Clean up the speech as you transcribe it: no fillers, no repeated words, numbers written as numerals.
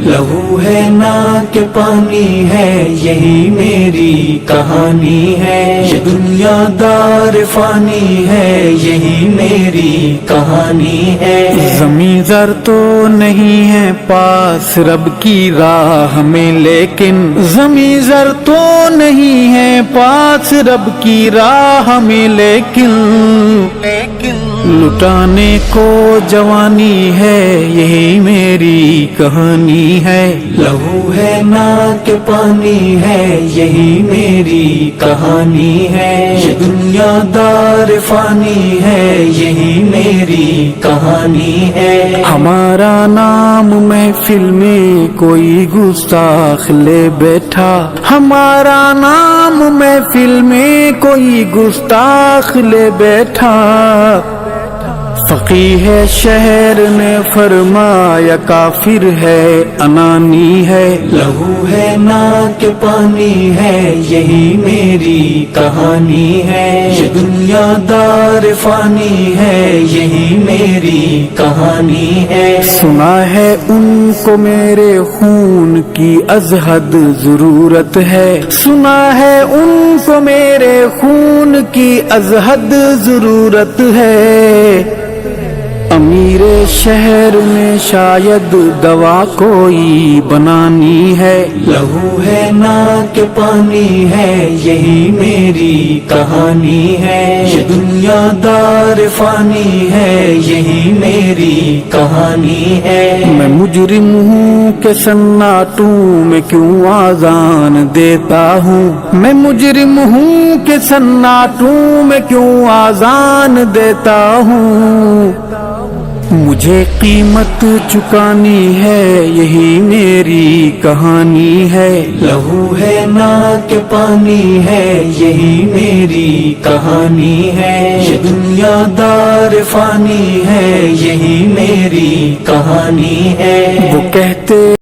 لہو ہے نا کہ پانی ہے، یہی میری کہانی ہے، یہ دنیا دار فانی ہے، یہی میری کہانی ہے۔ زمیں زر تو نہیں ہے پاس رب کی راہ میں، لیکن زمیں زر تو نہیں ہے پاس رب کی راہ میں، لیکن لٹانے کو جوانی ہے، یہی میری کہانی ہے۔ لہو ہے نا کہ پانی ہے، یہی میری کہانی ہے، یہ دنیا دار فانی ہے، یہی میری کہانی ہے۔ ہمارا نام محفل میں کوئی گستاخ لے بیٹھا، ہمارا نام محفل میں کوئی گستاخ لے بیٹھا، فقیہ شہر نے فرمایا کافر ہے، انانی ہے۔ لہو ہے نا کہ پانی ہے، یہی میری کہانی ہے، یہ دنیا دار فانی ہے، یہی میری کہانی ہے۔ سنا ہے ان کو میرے خون کی از حد ضرورت ہے، سنا ہے ان کو میرے خون کی از حد ضرورت ہے، امیر شہر میں شاید دوا کوئی بنانی ہے۔ لہو ہے نا کہ پانی ہے، یہی میری کہانی ہے، یہ دنیا دار فانی ہے، یہی میری کہانی ہے۔ میں مجرم ہوں کہ سناٹوں میں کیوں آذان دیتا ہوں، میں مجرم ہوں کہ سناٹوں میں کیوں آذان دیتا ہوں، مجھے قیمت چکانی ہے، یہی میری کہانی ہے۔ لہو ہے نا کہ پانی ہے، یہی میری کہانی ہے، یہ دنیا دار فانی ہے، یہی میری کہانی ہے۔ وہ کہتے